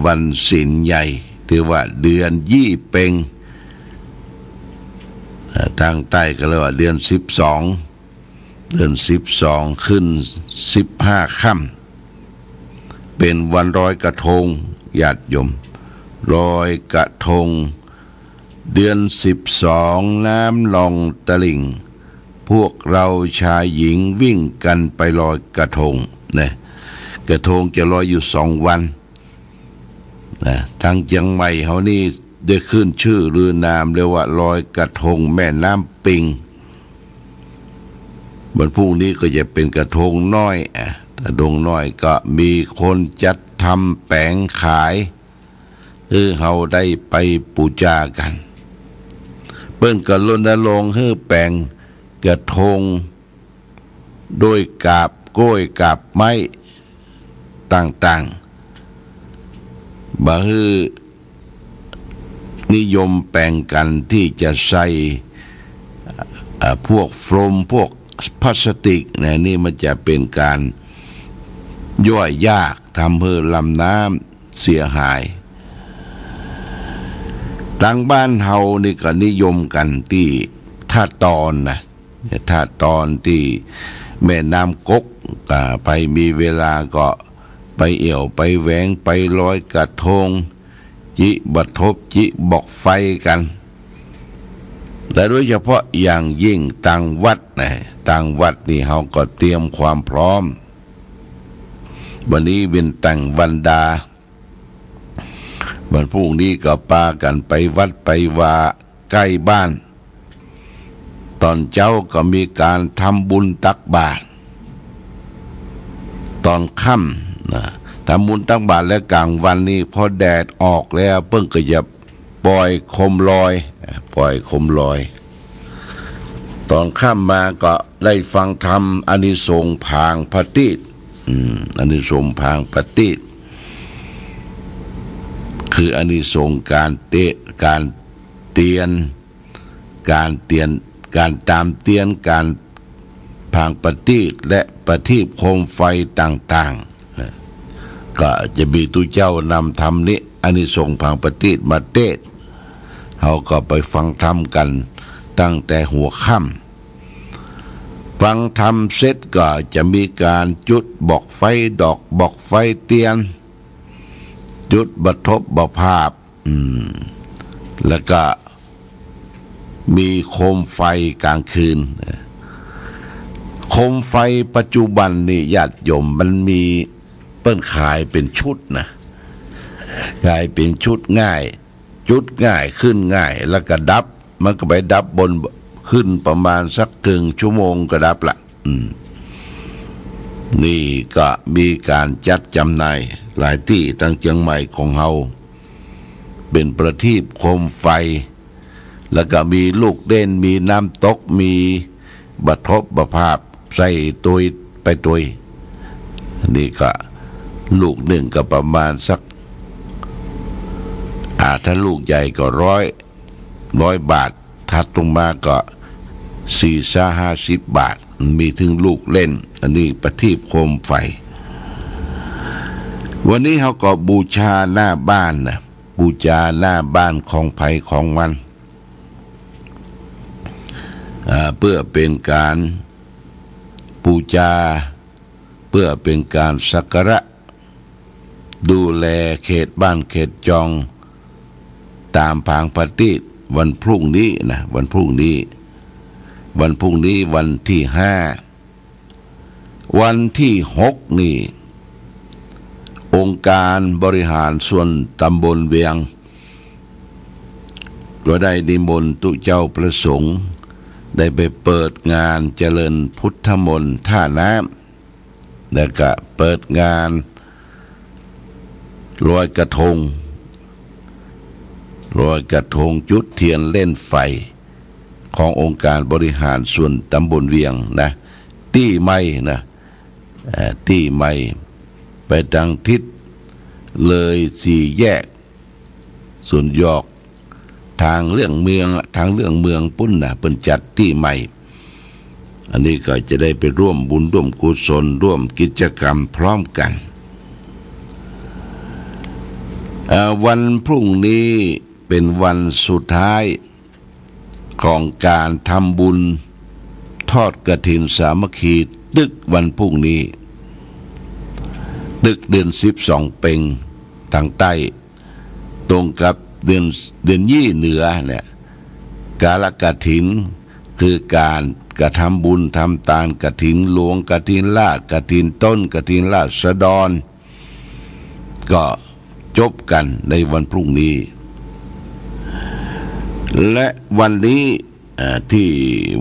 วันศีลใหญ่ถือว่าเดือนยี่เพ็งทางใต้ก็เรียกว่าเดือน12ขึ้น15ค่ำเป็นวันลอยกระทงญาติโยมลอยกระทงเดือน12น้ำลองตลิ่งพวกเราชายหญิงวิ่งกันไปลอยกระทงนะกระทงจะลอยอยู่2 วันนะทางเชียงใหม่เขานี่ได้ขึ้นชื่อหรือนามเรียกว่าลอยกระทงแม่น้ำปิงวันพรุ่งนี้ก็จะเป็นกระทงน้อยกระทงน้อยก็มีคนจัดทำแผงขายเขาได้ไปปูจากันเปิ้นก็รณรงค์ให้แปลงกระทงโดยกาบกล้วยกาบไม้ต่างๆบ่ฮือนิยมแปลงกันที่จะใส่พวกโฟมพวกพลาสติกนี่มันจะเป็นการย่อยยากทำให้ลำน้ำเสียหายทางบ้านเฮานี่ก็นิยมกันที่ท่าตอนนะท่าตอนที่แม่น้ำกกไปมีเวลาก็ไปเอี่ยวไปแหวงไปลอยกระทงจิบัดทบจิบอกไฟกันและโดยเฉพาะอย่างยิ่งต่างวัดนี่เฮาก็เตรียมความพร้อมวันนี้เป็นแต่งวันดาวันพรุ่งนี้ก็พากันไปวัดไปวาใกล้บ้านตอนเช้าก็มีการทำบุญตักบาตรตอนค่ำทำบุญตักบาตรและกลางวันนี้พอแดดออกแล้วเพิ่งก็จะปล่อยโคมลอยตอนค่ำมาก็ได้ฟังธรรมอานิสงส์พางพระติตอานิสงส์พางพระติตคืออานิสงส์การตามเตียนการพางปฏิและประทีปโคมไฟต่างๆก็จะมีตุเจ้านำธรรมนี้อานิสงส์พางปฏิมาเทศเขาก็ไปฟังธรรมกันตั้งแต่หัวค่ำฟังธรรมเสร็จก็จะมีการจุดบอกไฟดอกบอกไฟเตียนจุดบัทบบภาพแล้วก็มีโคมไฟกลางคืนโคมไฟปัจจุบันนี่ญาติโยมมันมีเปิ้นขายเป็นชุดนะขายเป็นชุดง่ายจุดง่ายขึ้นง่ายแล้วก็ดับมันก็ไปดับบนขึ้นประมาณสักครึ่งชั่วโมงก็ดับละนี่ก็มีการจัดจำหน่ายหลายที่ตั้งเชียงใหม่ของเฮาเป็นประทีปโคมไฟแล้วก็มีลูกเด่นมีน้ำตกมีบัทบบภาพใส่ตุยไปตุยนี่ก็ลูกหนึ่งก็ประมาณสักถ้าลูกใหญ่ก็100 บาทถัดลงมาก็40-50 บาทมีถึงลูกเล่นอันนี้ประทีปโคมไฟวันนี้เขาก็บูชาหน้าบ้านนะบูชาหน้าบ้านของไผของมันเพื่อเป็นการบูชาเพื่อเป็นการสักการะดูแลเขตบ้านเขตจองตามพางปฏิวันพรุ่งนี้นะวันพรุ่งนี้วันที่5วันที่6นี่องค์การบริหารส่วนตำบลเวียงก็ได้นิมนต์ตุเจ้าประสงค์ได้ไปเปิดงานเจริญพุทธมนต์ท่าน้ำแล้วก็เปิดงานลอยกระทงจุดเทียนเล่นไฟขององค์การบริหารส่วนตำบลเวียงนะตี้ไม่นะตี้ไม่ไปทางทิศเลย4 แยกส่วนยอกทางเรื่องเมืองปุ้นนะเป็นจัดตี้ใหม่อันนี้ก็จะได้ไปร่วมบุญร่วมกุศลร่วมกิจกรรมพร้อมกัน วันพรุ่งนี้เป็นวันสุดท้ายของการทำบุญทอดกฐินสามัคคีดึกวันพรุ่งนี้ดึกเดือน12เป็งทางใต้ตรงกับเดือนยี่เหนือเนี่ยกาลกฐินคือการกระทำบุญทำทานกฐินหลวงกฐินลาดกฐินต้นกฐินราษฎรก็จบกันในวันพรุ่งนี้และวันนี้ที่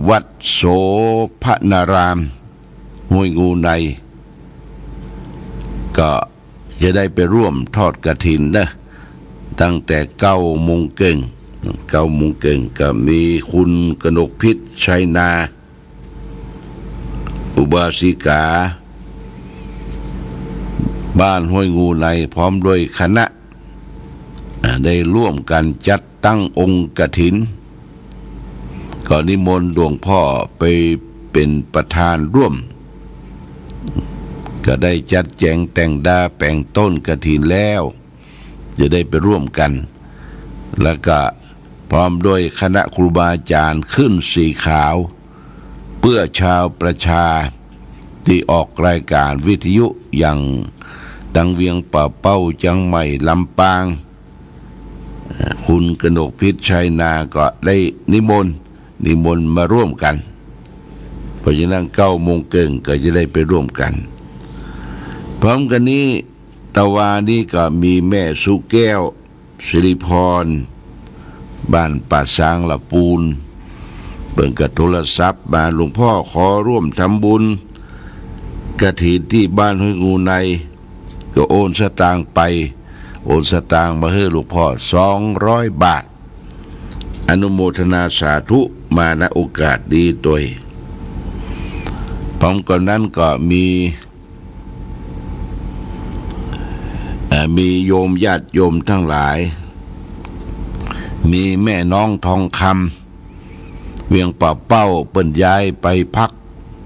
วัดโสภณารามห้วยงูในก็จะได้ไปร่วมทอดกฐินนะตั้งแต่9 โมงเก่งก็มีคุณกนกพิษชัยนาอุบาสิกาบ้านห้วยงูในพร้อมด้วยคณะได้ร่วมกันจัดตั้งองค์กฐินก็นิมนต์หลวงพ่อไปเป็นประธานร่วมก็ได้จัดแจงแต่งดาแปลงต้นกฐินแล้วจะได้ไปร่วมกันแล้วก็พร้อมด้วยคณะครูบาอาจารย์ขึ้นสีขาวเพื่อชาวประชาที่ออกรายการวิทยุอย่างดังเวียงป่าเป้าจังใหม่ลำปางคุณกนกพิษชัยนาก็ได้นิมนต์มาร่วมกันเพราะฉะนั้น9 โมงเกิงก็จะได้ไปร่วมกันพร้อมกันนี้ตะวานี้ก็มีแม่สุแก้วสิริพรบ้านป่าช้างละปูนเปิ่นกับโทรศัพท์มาหลวงพ่อขอร่วมทำบุญกฐินที่บ้านห้วยงูในก็โอนสตางค์มาให้หลวงพ่อ200 บาทอนุโมทนาสาธุมาณโอกาสดีตัวพร้อมกันนั้นก็มีโยมญาติโยมทั้งหลายมีแม่น้องทองคำเวียงป่าเป้าเปิ้นย้ายไปพัก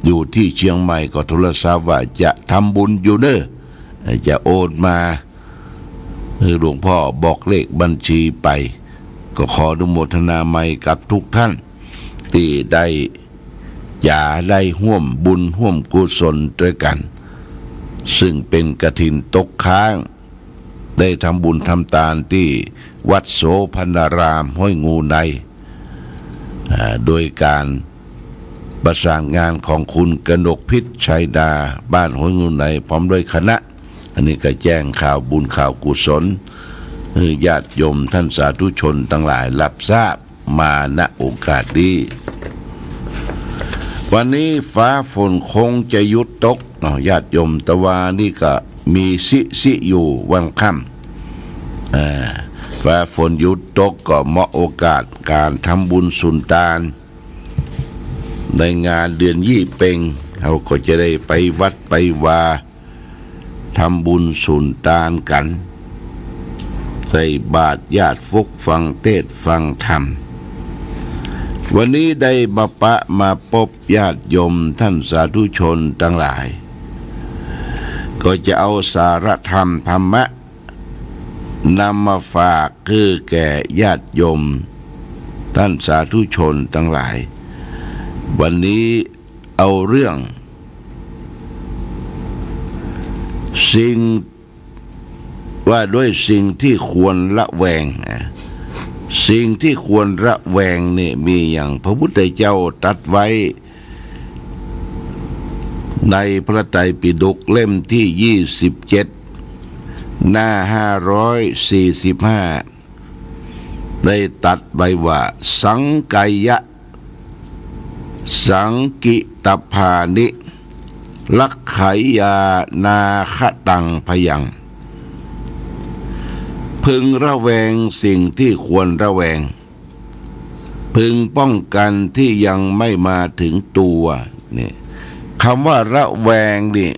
อยู่ที่เชียงใหม่ก็โทรศัพท์ว่าจะทำบุญอยู่เด้อจะโอนมาหลวงพ่อบอกเลขบัญชีไปก็ขออนุโมทนาใหม่กับทุกท่านที่ได้ร่วมบุญร่วมกุศลด้วยกันซึ่งเป็นกฐินตกค้างได้ทำบุญทำทานที่วัดโสภณารามห้วยงูในโดยการประสานงานของคุณกนกพิษชัยนาบ้านห้วยงูในพร้อมด้วยคณะอันนี้ก็แจ้งข่าวบุญข่าวกุศลญาติโยมท่านสาธุชนทั้งหลายรับทราบมาณโอกาสนี้วันนี้ฟ้าฝนคงจะหยุดตกญาติโยมตะวานี่ก็มีสิอยู่วันค่ำฟ้าฝนหยุดตกก็เหมาะโอกาสการทำบุญสุนทานในงานเดือนยี่เป็งเราก็จะได้ไปวัดไปวาทำบุญสุนทานกันใส่บาตรญาติฟุกฟังเทศฟังธรรมวันนี้ได้มาพบญาติโยมท่านสาธุชนทั้งหลายก็จะเอาสารธรรมะนำมาฝากคือแก่ญาติโยมท่านสาธุชนทั้งหลายวันนี้เอาเรื่องสิ่งว่าด้วยสิ่งที่ควรระแวงสิ่งที่ควรระแวงนี่มีอย่างพระพุทธเจ้าตรัสไว้ในพระไตรปิฎกเล่มที่27หน้า545ได้ตรัสไว้ว่าสังกายะสังกิตภานิลักขยานาคตังพยังพึงระแวงสิ่งที่ควรระแวงพึงป้องกันที่ยังไม่มาถึงตัวนี่คำว่าระแวงนี่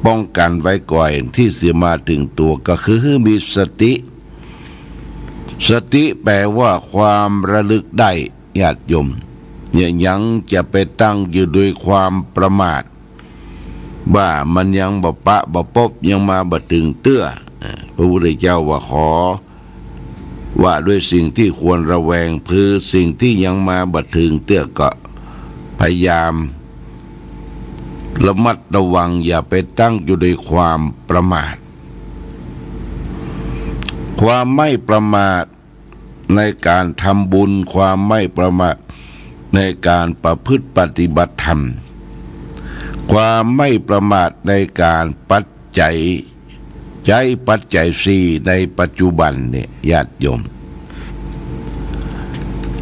ป้องกันไว้ก่อนที่จะมาถึงตัวก็คือมีสติแปลว่าความระลึกได้ญาติโยมยังจะไปตั้งอยู่ด้วยความประมาทว่ามันยังบ่ปะบ่ปบยังมาบ่ถึงเตื้อ พระพุทธเจ้าว่าขอว่าด้วยสิ่งที่ควรระแวงคือสิ่งที่ยังมาบัดถึงเตื้อก็พยายามระมัดระวังอย่าไปตั้งอยู่ในความประมาทความไม่ประมาทในการทำบุญความไม่ประมาทในการประพฤติปฏิบัติธรรมความไม่ประมาทในการปัจจัยใช้ปัจจัยสี่ในปัจจุบันเนี่ยญาติโยม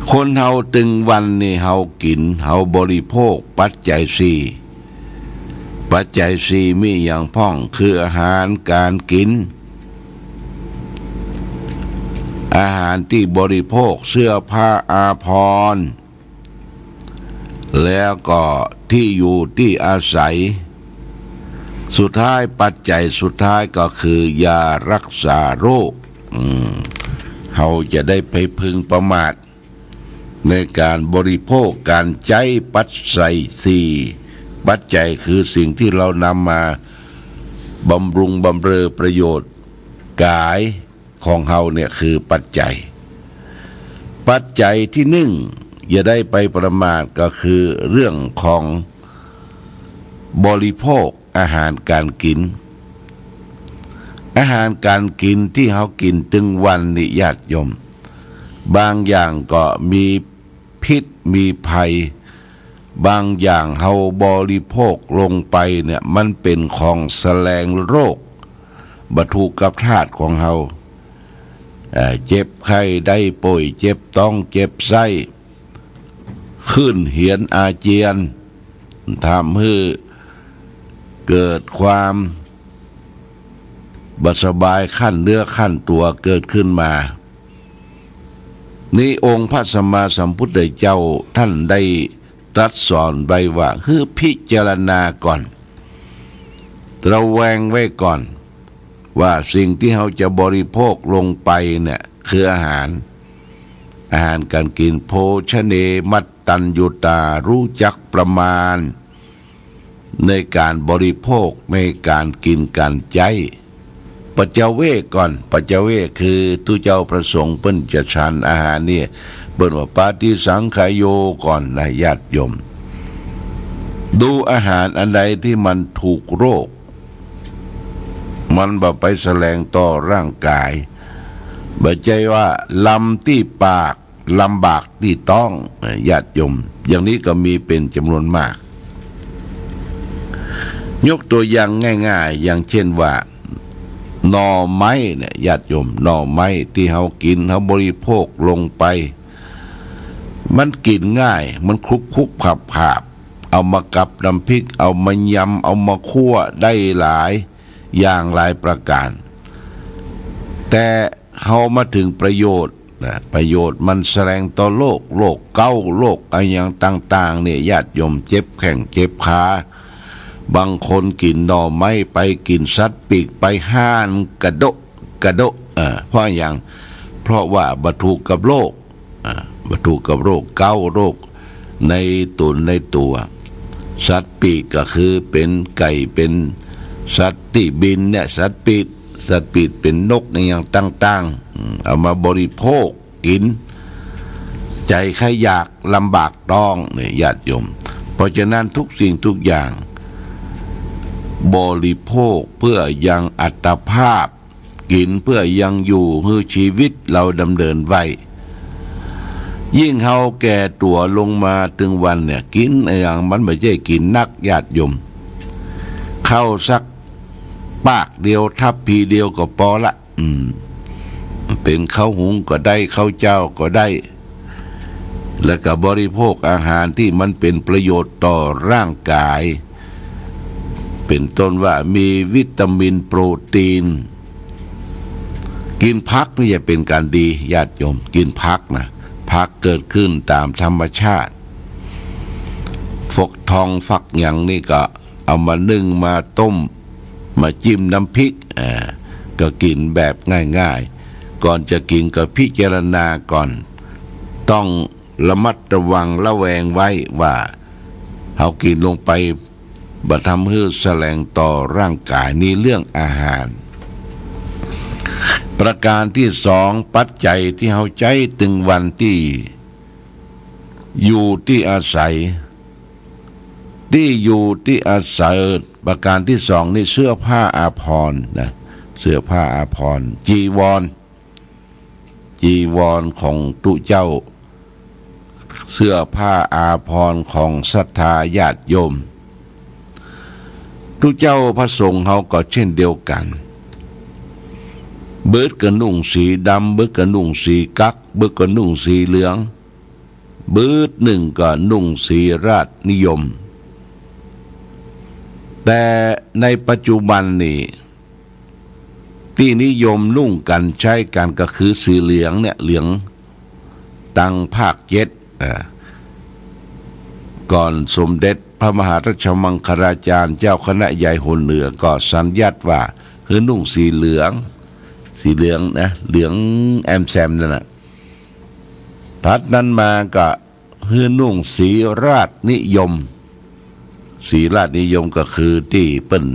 คนเฮาตึงวันนี่เฮากินเฮาบริโภคปัจจัยสี่ปัจจัยสี่มีอย่างพ้องคืออาหารการกินอาหารที่บริโภคเสื้อผ้าอาภรณ์แล้วก็ที่อยู่ที่อาศัยสุดท้ายปัจจัยสุดท้ายก็คือยารักษาโรคเราจะได้ไปพึงประมาทในการบริโภคการใช้ปัจจัยสี่ปัจจัยคือสิ่งที่เรานำมาบำรุงบำเรอประโยชน์กายของเราเนี่ยคือปัจจัยที่หนึ่งอย่าได้ไปประมาทก็คือเรื่องของบริโภคอาหารการกินอาหารการกินที่เขากินถึงวันนิญาติโยมบางอย่างก็มีพิษมีภัยบางอย่างเขาบริโภคลงไปเนี่ยมันเป็นของแสลงโรคบัถูกกับธาตุของเขาเจ็บไข้ได้ป่วยเจ็บท้องเจ็บไส้ขึ้นเหียนอาเจียนทำให้เกิดความบ่สบายขั้นเนื้อขั้นตัวเกิดขึ้นมานี่องค์พระสัมมาสัมพุทธเจ้าท่านได้ตรัสสอนไว้ว่าคือพิจารณาก่อนระแวงไว้ก่อนว่าสิ่งที่เราจะบริโภคลงไปเนี่ยคืออาหารการกินโภชเนมัตตัญญูตารู้จักประมาณในการบริโภคในการกินการใช้ปัจเจเวกก่อนปัจเจเวกคือทุเจ้าประสงค์เปิ้นจะฉันอาหารเนี่ยเปิ้นว่าปาฏิสังขายโยก่อนนะญาติโยมดูอาหารอันใดที่มันถูกโรคมันบ่ไปแสลงต่อร่างกายบ่ใจว่าลำที่ปากลำบากที่ต้องญาติโยมอย่างนี้ก็มีเป็นจำนวนมากยกตัวอย่างง่ายๆอย่างเช่นว่าหน่อไม้เนี่ยญาติโยมหน่อไม้ที่เฮากินเฮาบริโภคลงไปมันกินง่ายมันคลุกขับเอามากับน้ำพริกเอามายำเอามาคั่วได้หลายอย่างหลายประการแต่เฮามาถึงประโยชน์มันแสดงต่อโรคเก้าโรคอะไรอย่างต่างๆเนี่ยญาติโยมเจ็บแข้งเจ็บขาบางคนกินหน่อไม้ไปกินสัตว์ปีกไปห่านกระโดะเพราะอย่างเพราะว่าบัถูกกับโรคเก้าโรคในตัวสัตว์ปีกก็คือเป็นไก่เป็นสัตว์ที่บินเนี่ยสัตว์ปีกเป็นนกในอย่างต่างๆเอามาบริโภคกินใจใครอยากลำบากต้องเนี่ยญาติโยมเพราะฉะนั้นทุกสิ่งทุกอย่างบริโภคเพื่อยังอัตภาพกินเพื่อยังอยู่ให้ชีวิตเราดำเนินไว้ยิ่งเฮาแก่ตัวลงมาถึงวันเนี่ยกินอย่างมันไม่ใช่กินนักญาติโยมเข้าสักปากเดียวทัพพีเดียวก็พอละเป็นข้าวหุงก็ได้ข้าวเจ้าก็ได้แล้วก็บริโภคอาหารที่มันเป็นประโยชน์ต่อร่างกายเป็นต้นว่ามีวิตามินโปรตีนกินผักนี่จะเป็นการดีญาติโยมกินผักนะผักเกิดขึ้นตามธรรมชาติฟักทองฟักหยังนี่ก็เอามานึ่งมาต้มมาจิ้มน้ำพริกก็กินแบบง่ายๆก่อนจะกินก็พิจารณาก่อนต้องระมัดระวังระแวงไว้ว่าเอากินลงไปบ่ทำให้แสลงต่อร่างกายนี่เรื่องอาหาร ประการที่สองปัจจัยที่เขาใจถึงวันที่อยู่ที่อาศัยที่อยู่ที่อาศัยประการที่สองนี่เสื้อผ้าอาภรณ์นะเสื้อผ้าอาภรณ์จีวรของตุเจ้าเสื้อผ้าอาภรณ์ของศรัทธาญาติโยมตุเจ้าพระสงฆ์เขาก็เช่นเดียวกันเบิดก็นุ่งสีดำเบิดก็นุ่งสีกั๊กเบิดก็นุ่งสีเหลืองเบิดหนึ่งก็นุ่งสีราชนิยมแต่ในปัจจุบันนี่ที่นิยมนุ่งกันใช้กันก็คือสีเหลืองเนี่ยเหลืองตังภาคเจ็ดก่อนสมเด็จพระมหาราชมังคลาจารย์เจ้าคณะใหญ่หัวเหนือก็สัญญัติว่าคือนุ่งสีเหลืองนะเหลืองแอมแซมนั่นนะถัดนั้นมาก็คือนุ่งสีราชนิยมสีราชนิยมก็คือที่เปิ้น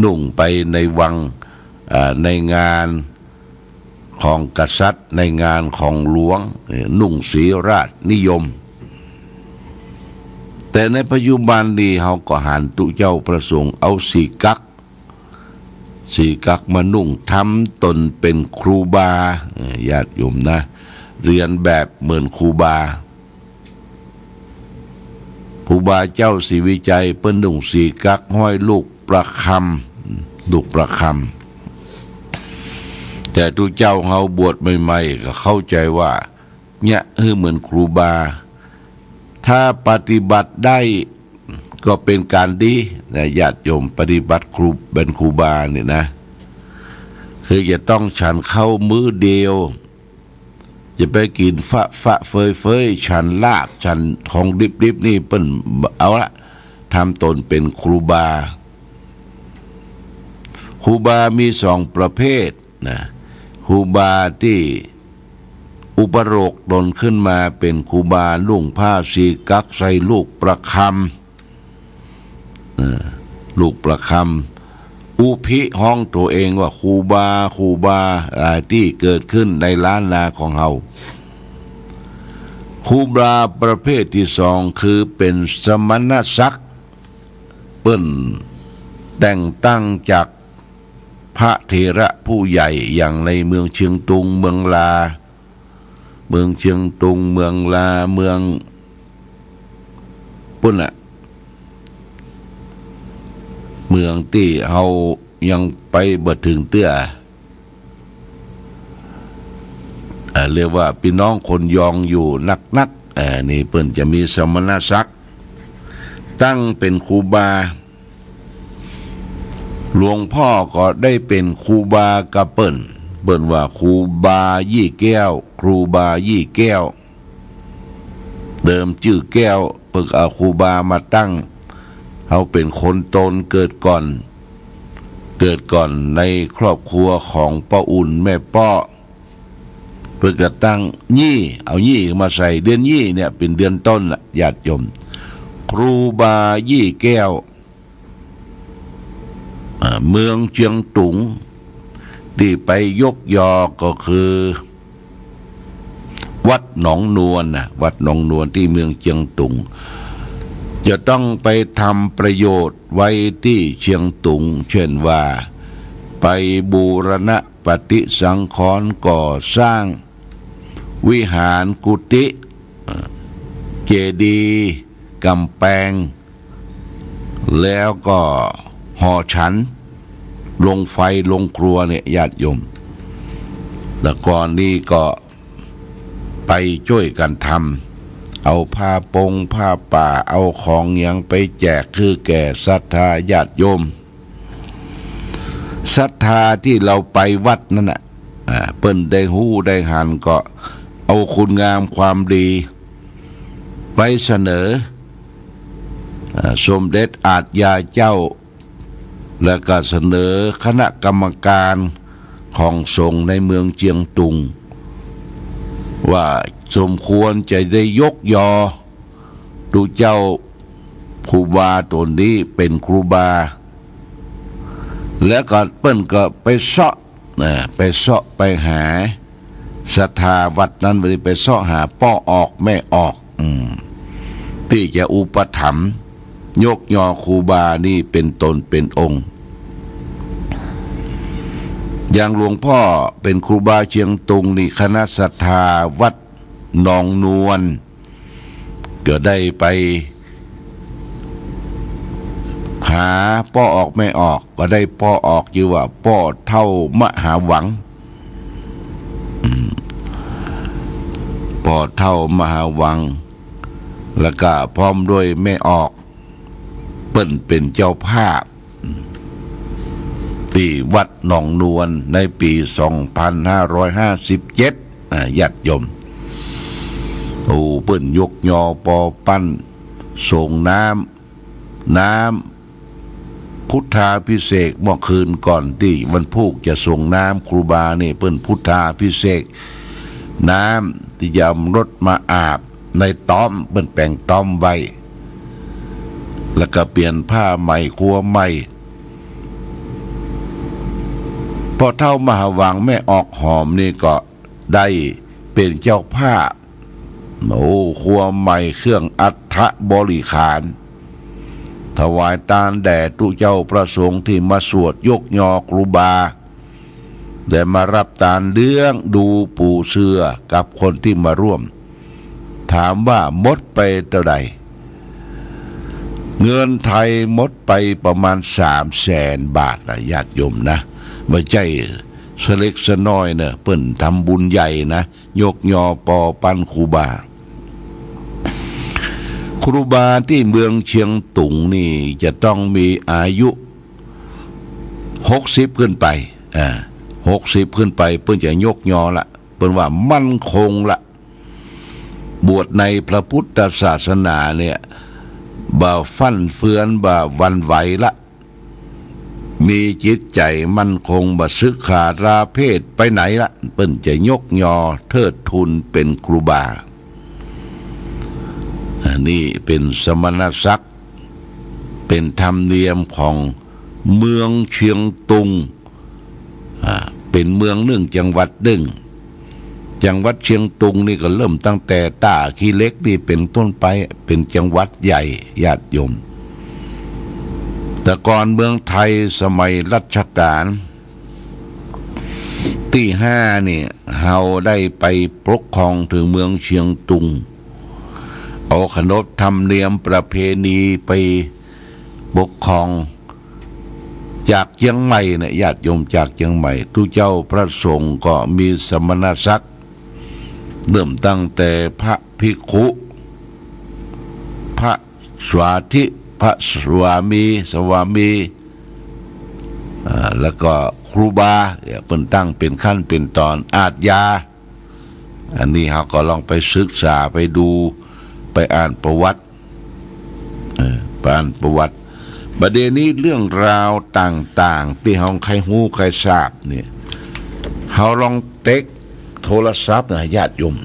นุ่งไปในวังในงานของกษัตริย์ในงานของหลวงนุ่งสีราชนิยมแต่ในปัจจุบันนี้เขาก็หันตุเจ้าประสงค์เอาสีกั๊กมานุ่งทำตนเป็นครูบาญาติโยมนะเรียนแบบเหมือนครูบาเจ้าศรีวิจัยเปิ้นนุ่งสีกั๊กห้อยลูกประคำแต่ตุเจ้าเขาบวชใหม่ๆก็เข้าใจว่าเนี่ยคือเหมือนครูบาถ้าปฏิบัติได้ก็เป็นการดีนะญาติโยมปฏิบัติครูเป็นครูบาเนี่ยนะคือจะต้องฉันเข้ามื้อเดียวจะไปกินเฟยฉันลาบฉันของดิบนี่เปิ้นเอาละทำตนเป็นครูบามีสองประเภทนะครูบาที่อุปโลกตนขึ้นมาเป็นครูบานุ่งผ้าสีกั๊กใส่ลูกประคำอุพิห้องตัวเองว่าครูบาที่เกิดขึ้นในล้านนาของเฮาครูบาประเภทที่สองคือเป็นสมณศักดิ์เปิ้นแต่งตั้งจากพระเถระผู้ใหญ่อย่างในเมืองเชียงตุงเมืองลาเมืองปุ่นน่ะเมืองที่เฮายังไปบ่ถึงเตื้อเรียกว่าพี่น้องคนยองอยู่นักนี่เปิ้นจะมีสมณศักดิ์ตั้งเป็นครูบาหลวงพ่อก็ได้เป็นครูบากับเปิ้นว่าครูบายี่แก้วเดิมชื่อแก้วเพิ่งเอาครูบามาตั้งเขาเป็นคนตนเกิดก่อนในครอบครัวของป้าอุ่นแม่ป้อเพิ่งจะตั้งเอายี่มาใส่เดือนยี่เนี่ยเป็นเดือนต้นละญาติโยมครูบายี่แก้วเมืองเชียงตุงที่ไปยกยอก็คือวัดหนองนวลที่เมืองเชียงตุงจะต้องไปทำประโยชน์ไว้ที่เชียงตุงเช่นว่าไปบูรณะปฏิสังขรณ์ก่อสร้างวิหารกุฏิเจดีย์กำแพงแล้วก็หอฉันลงไฟลงครัวเนี่ยญาติโยมแต่ก่อนนี้ก็ไปช่วยกันทำเอาผ้าป่าเอาของยังไปแจกคือแก่ศรัทธาญาติโยมศรัทธาที่เราไปวัดนั่นน่ะเปิ้นได้หู้ได้หันก็เอาคุณงามความดีไปเสนอสมเด็จอาจยาเจ้าและก็เสนอคณะกรรมการของสงฆ์ในเมืองเจียงตุงว่าสมควรจะได้ยกยอดูเจ้าครูบาตัวนี้เป็นครูบาแล้วก็เปิ้นก็ไปเสาะ ไปเสาะไปหาศรัทธาวัดนั้นไปเสาะหาป้อออกแม่ออกที่จะอุปถัมภ์ยกยอครูบานี่เป็นตนเป็นองค์อย่างหลวงพ่อเป็นครูบาเชียงตุงนี่คณะศรัทธาวัดหนองนวลก็ได้ไปหาป้อออกไม่ออกก็ได้ป้อออกอยู่ว่าป้อเท่ามหาหวังป้อเท่ามหาหวังแล้วก็พร้อมด้วยแม่ออกเปิ้นเป็นเจ้าภาพที่วัดหนองนวลในปี 2557ญาติโยมเปิ้นยกยอปอปั้นส่งน้ำพุทธาพิเศษเมื่อคืนก่อนที่วันพุธจะส่งน้ำครูบานี่เปิ้นพุทธาพิเศษน้ำที่จะรถมาอาบในต้อมเปิ้นแปลงต้อมไว้แล้วก็เปลี่ยนผ้าใหม่ครัวใหม่พอเท่ามหาวังแม่ออกหอมนี่ก็ได้เป็นเจ้าภาพครัวใหม่เครื่องอัฐบริขารถวายทานแด่ทุเจ้าประสงค์ที่มาสวดยกยอครูบาได้มารับทานเลี้ยงดูปู่เสือกับคนที่มาร่วมถามว่าหมดไปเท่าใดเงินไทยหมดไปประมาณ300,000 บาทนะญาติโยมนะไม่ใช่สเล็กสน้อยเนอะเปิ้นทำบุญใหญ่นะยกยอปอปั้นครูบาที่เมืองเชียงตุงนี่จะต้องมีอายุ60ขึ้นไป60ขึ้นไปเปิ้นจะยกยอละเปิ้นว่ามั่นคงละบวชในพระพุทธศาสนาเนี่ยบ่ฟั่นเฟือนบ่หวั่นไหวละมีจิตใจมั่นคงบ่สึกขาดราเพศไปไหนละเปิ้นจะยกยอเทิดทูนเป็นครูบานี่เป็นสมณศักดิ์เป็นธรรมเนียมของเมืองเชียงตุงเป็นเมืองหนึ่งจังหวัดหนึ่งจังหวัดเชียงตุงนี่ก็เริ่มตั้งแต่ตาขี้เล็กนี่เป็นต้นไปเป็นจังหวัดใหญ่ญาติโยมแต่ก่อนเมืองไทยสมัยรัชกาลที่5นี่เฮาได้ไปปกครองถึงเมืองเชียงตุงเอาขนบธรรมเนียมประเพณีไปปกครองจากเชียงใหม่เนี่ยญาติโยมจากเชียงใหม่ทุเจ้าพระสงฆ์ก็มีสมณศักดิ์เริ่มตั้งแต่พระภิกขุพระสวาธิพระสวามีแล้วก็ครูบาเป็นตั้งเป็นขั้นเป็นตอนอาจยาอันนี้เราก็ลองไปศึกษาไปดูไปอ่านประวัติประเด็นนี้เรื่องราวต่างๆที่เราใครหูใครทราบเนี่ยเราลองเต็กโทรศัพท์นะญาติโยม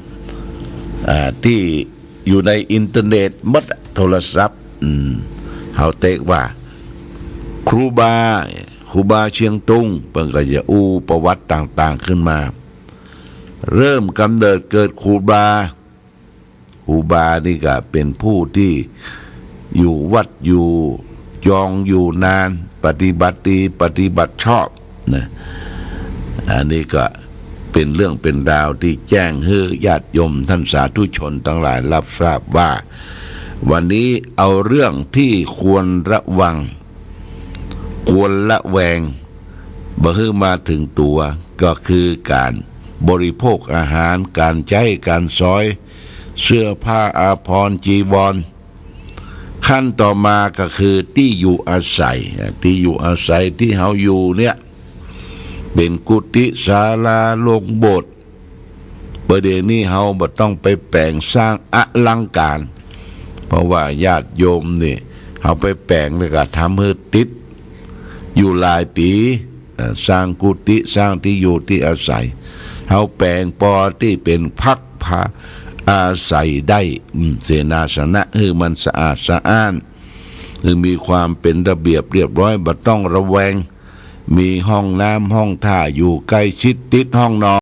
ที่อยู่ในอินเทอร์เน็ตมัดโทรศัพท์เขาเต็กว่าครูบาเชียงตุงเพิ่งก็จะประวัติต่างๆขึ้นมาเริ่มกำเนิดเกิดครูบานี่ก็เป็นผู้ที่อยู่วัดอยู่ยองอยู่นานปฏิบัติดีปฏิบัติชอบนะอันนี้ก็เป็นเรื่องเป็นราวที่แจ้งให้ญาติโยมท่านสาธุชนทั้งหลายรับทราบว่าวันนี้เอาเรื่องที่ควรระวังควรละแวงบ่ให้มาถึงตัวก็คือการบริโภคอาหารการใช้การซอยเสื้อผ้าอาภรณ์จีวรขั้นต่อมาก็คือที่อยู่อาศัยที่เฮาอยู่เนี่ยเป็นกุฏิศาลาโรงโบสถ์ประเดี๋ยวนี้เฮาบ่ต้องไปแปลงสร้างอลังการเพราะว่าญาติโยมนี่เฮาไปแปลงแล้วก็ทำให้ติดอยู่หลายปีสร้างกุฏิสร้างที่อยู่ที่อาศัยเฮาแปลงปอที่เป็นพักพาอาศัยได้เสนาสนะคือมันสะอาดสะอ้านคือมีความเป็นระเบียบเรียบร้อยบ่ต้องระแวง มีห้องน้ำห้องท่าอยู่ใกล้ชิดติดห้องนอน